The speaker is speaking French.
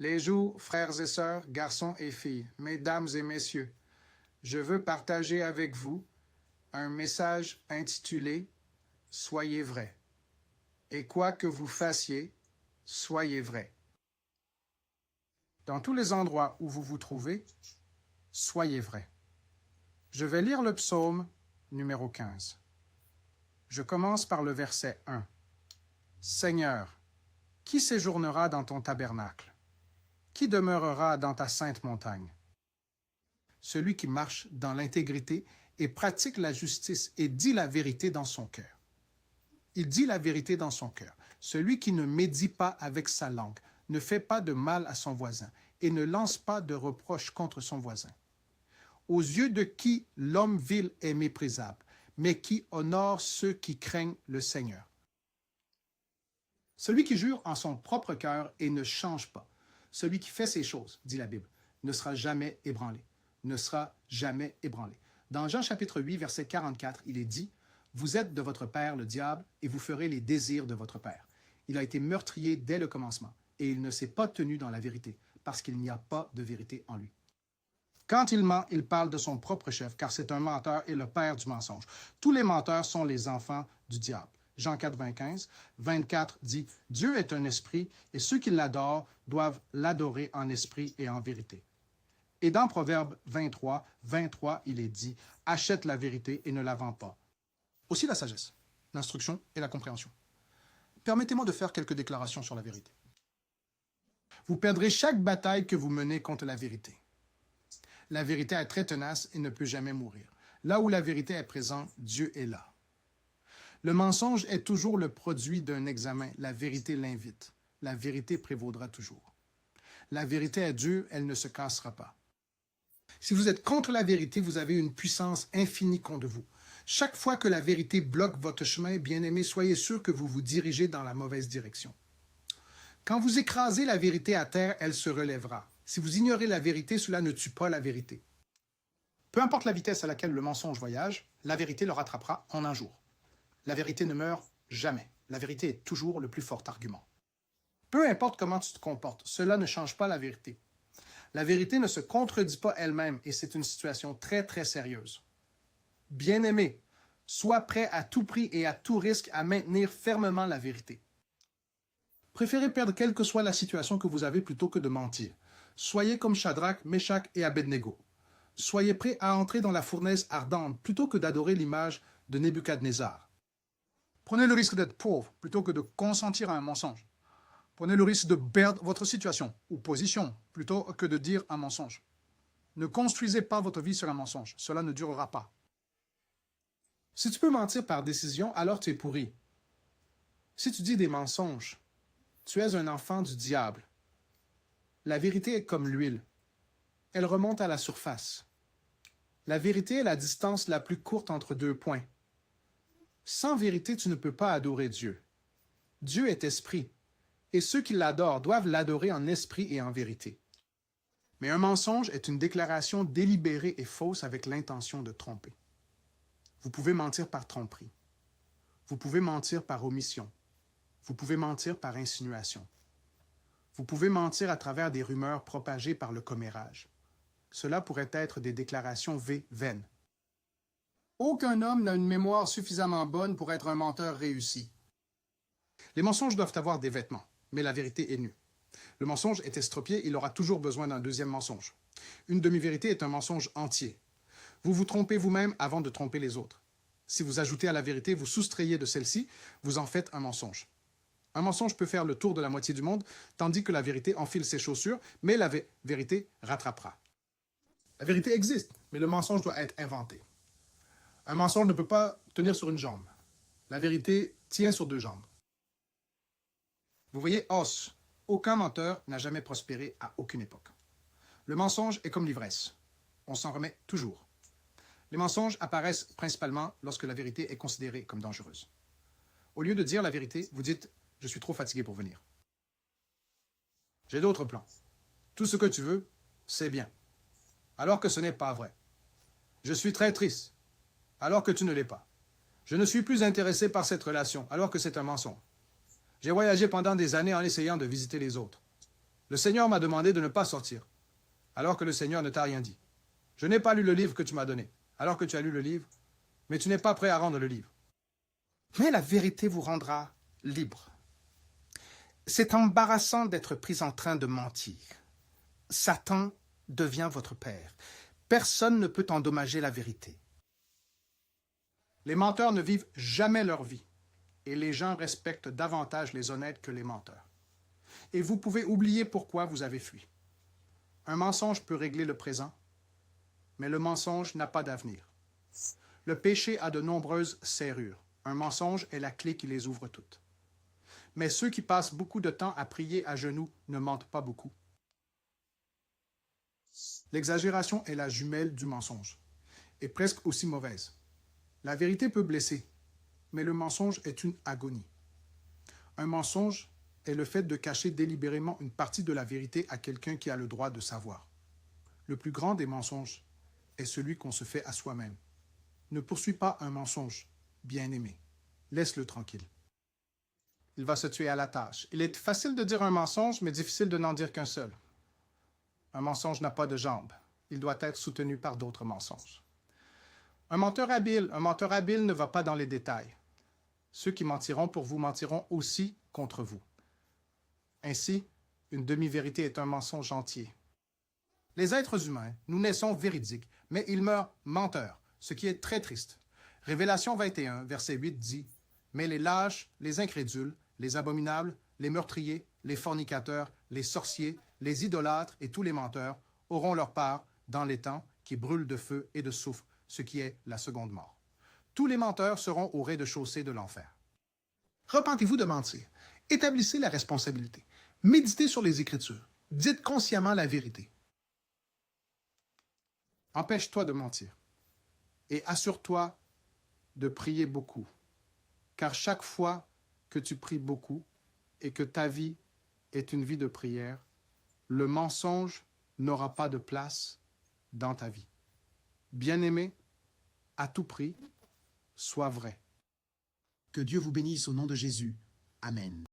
Les jours, frères et sœurs, garçons et filles, mesdames et messieurs, je veux partager avec vous un message intitulé « Soyez vrais ». Et quoi que vous fassiez, soyez vrais. Dans tous les endroits où vous vous trouvez, soyez vrais. Je vais lire le psaume numéro 15. Je commence par le verset 1. Seigneur, qui séjournera dans ton tabernacle? Qui demeurera dans ta sainte montagne? Celui qui marche dans l'intégrité et pratique la justice et dit la vérité dans son cœur. Il dit la vérité dans son cœur. Celui qui ne médit pas avec sa langue, ne fait pas de mal à son voisin et ne lance pas de reproches contre son voisin. Aux yeux de qui l'homme vil est méprisable, mais qui honore ceux qui craignent le Seigneur. Celui qui jure en son propre cœur et ne change pas, celui qui fait ces choses, dit la Bible, ne sera jamais ébranlé, ne sera jamais ébranlé. Dans Jean chapitre 8, verset 44, il est dit, « Vous êtes de votre père le diable, et vous ferez les désirs de votre père. » Il a été meurtrier dès le commencement, et il ne s'est pas tenu dans la vérité, parce qu'il n'y a pas de vérité en lui. Quand il ment, il parle de son propre chef, car c'est un menteur et le père du mensonge. Tous les menteurs sont les enfants du diable. Jean 4, 24 dit « Dieu est un esprit, et ceux qui l'adorent doivent l'adorer en esprit et en vérité. » Et dans Proverbe 23, il est dit « Achète la vérité et ne la vends pas. » Aussi la sagesse, l'instruction et la compréhension. Permettez-moi de faire quelques déclarations sur la vérité. Vous perdrez chaque bataille que vous menez contre la vérité. La vérité est très tenace et ne peut jamais mourir. Là où la vérité est présente, Dieu est là. Le mensonge est toujours le produit d'un examen. La vérité l'invite. La vérité prévaudra toujours. La vérité est dure, elle ne se cassera pas. Si vous êtes contre la vérité, vous avez une puissance infinie contre vous. Chaque fois que la vérité bloque votre chemin, bien-aimé, soyez sûr que vous vous dirigez dans la mauvaise direction. Quand vous écrasez la vérité à terre, elle se relèvera. Si vous ignorez la vérité, cela ne tue pas la vérité. Peu importe la vitesse à laquelle le mensonge voyage, la vérité le rattrapera en un jour. La vérité ne meurt jamais. La vérité est toujours le plus fort argument. Peu importe comment tu te comportes, cela ne change pas la vérité. La vérité ne se contredit pas elle-même et c'est une situation très, très sérieuse. Bien-aimé, sois prêt à tout prix et à tout risque à maintenir fermement la vérité. Préférez perdre quelle que soit la situation que vous avez plutôt que de mentir. Soyez comme Shadrach, Meshach et Abednego. Soyez prêts à entrer dans la fournaise ardente plutôt que d'adorer l'image de Nebuchadnezzar. Prenez le risque d'être pauvre plutôt que de consentir à un mensonge. Prenez le risque de perdre votre situation ou position plutôt que de dire un mensonge. Ne construisez pas votre vie sur un mensonge, cela ne durera pas. Si tu peux mentir par décision, alors tu es pourri. Si tu dis des mensonges, tu es un enfant du diable. La vérité est comme l'huile. Elle remonte à la surface. La vérité est la distance la plus courte entre deux points. Sans vérité, tu ne peux pas adorer Dieu. Dieu est esprit, et ceux qui l'adorent doivent l'adorer en esprit et en vérité. Mais un mensonge est une déclaration délibérée et fausse avec l'intention de tromper. Vous pouvez mentir par tromperie. Vous pouvez mentir par omission. Vous pouvez mentir par insinuation. Vous pouvez mentir à travers des rumeurs propagées par le commérage. Cela pourrait être des déclarations vaines. Aucun homme n'a une mémoire suffisamment bonne pour être un menteur réussi. Les mensonges doivent avoir des vêtements, mais la vérité est nue. Le mensonge est estropié, il aura toujours besoin d'un deuxième mensonge. Une demi-vérité est un mensonge entier. Vous vous trompez vous-même avant de tromper les autres. Si vous ajoutez à la vérité, vous soustrayez de celle-ci, vous en faites un mensonge. Un mensonge peut faire le tour de la moitié du monde, tandis que la vérité enfile ses chaussures, mais la vérité rattrapera. La vérité existe, mais le mensonge doit être inventé. Un mensonge ne peut pas tenir sur une jambe. La vérité tient sur deux jambes. Vous voyez, os, aucun menteur n'a jamais prospéré à aucune époque. Le mensonge est comme l'ivresse. On s'en remet toujours. Les mensonges apparaissent principalement lorsque la vérité est considérée comme dangereuse. Au lieu de dire la vérité, vous dites « Je suis trop fatigué pour venir. J'ai d'autres plans. Tout ce que tu veux, c'est bien. » Alors que ce n'est pas vrai. Je suis très triste. Alors que tu ne l'es pas. Je ne suis plus intéressé par cette relation, alors que c'est un mensonge. J'ai voyagé pendant des années en essayant de visiter les autres. Le Seigneur m'a demandé de ne pas sortir, alors que le Seigneur ne t'a rien dit. Je n'ai pas lu le livre que tu m'as donné, alors que tu as lu le livre, mais tu n'es pas prêt à rendre le livre. Mais la vérité vous rendra libre. C'est embarrassant d'être pris en train de mentir. Satan devient votre père. Personne ne peut endommager la vérité. Les menteurs ne vivent jamais leur vie, et les gens respectent davantage les honnêtes que les menteurs. Et vous pouvez oublier pourquoi vous avez fui. Un mensonge peut régler le présent, mais le mensonge n'a pas d'avenir. Le péché a de nombreuses serrures. Un mensonge est la clé qui les ouvre toutes. Mais ceux qui passent beaucoup de temps à prier à genoux ne mentent pas beaucoup. L'exagération est la jumelle du mensonge, et presque aussi mauvaise. La vérité peut blesser, mais le mensonge est une agonie. Un mensonge est le fait de cacher délibérément une partie de la vérité à quelqu'un qui a le droit de savoir. Le plus grand des mensonges est celui qu'on se fait à soi-même. Ne poursuis pas un mensonge, bien-aimé. Laisse-le tranquille. Il va se tuer à la tâche. Il est facile de dire un mensonge, mais difficile de n'en dire qu'un seul. Un mensonge n'a pas de jambes. Il doit être soutenu par d'autres mensonges. Un menteur habile ne va pas dans les détails. Ceux qui mentiront pour vous mentiront aussi contre vous. Ainsi, une demi-vérité est un mensonge entier. Les êtres humains, nous naissons véridiques, mais ils meurent menteurs, ce qui est très triste. Révélation 21, verset 8 dit « Mais les lâches, les incrédules, les abominables, les meurtriers, les fornicateurs, les sorciers, les idolâtres et tous les menteurs auront leur part dans les temps qui brûlent de feu et de soufre, ce qui est la seconde mort. Tous les menteurs seront au rez-de-chaussée de l'enfer. » Repentez-vous de mentir. Établissez la responsabilité. Méditez sur les Écritures. Dites consciemment la vérité. Empêche-toi de mentir et assure-toi de prier beaucoup, car chaque fois que tu pries beaucoup et que ta vie est une vie de prière, le mensonge n'aura pas de place dans ta vie. Bien-aimé, à tout prix, sois vrai. Que Dieu vous bénisse au nom de Jésus. Amen.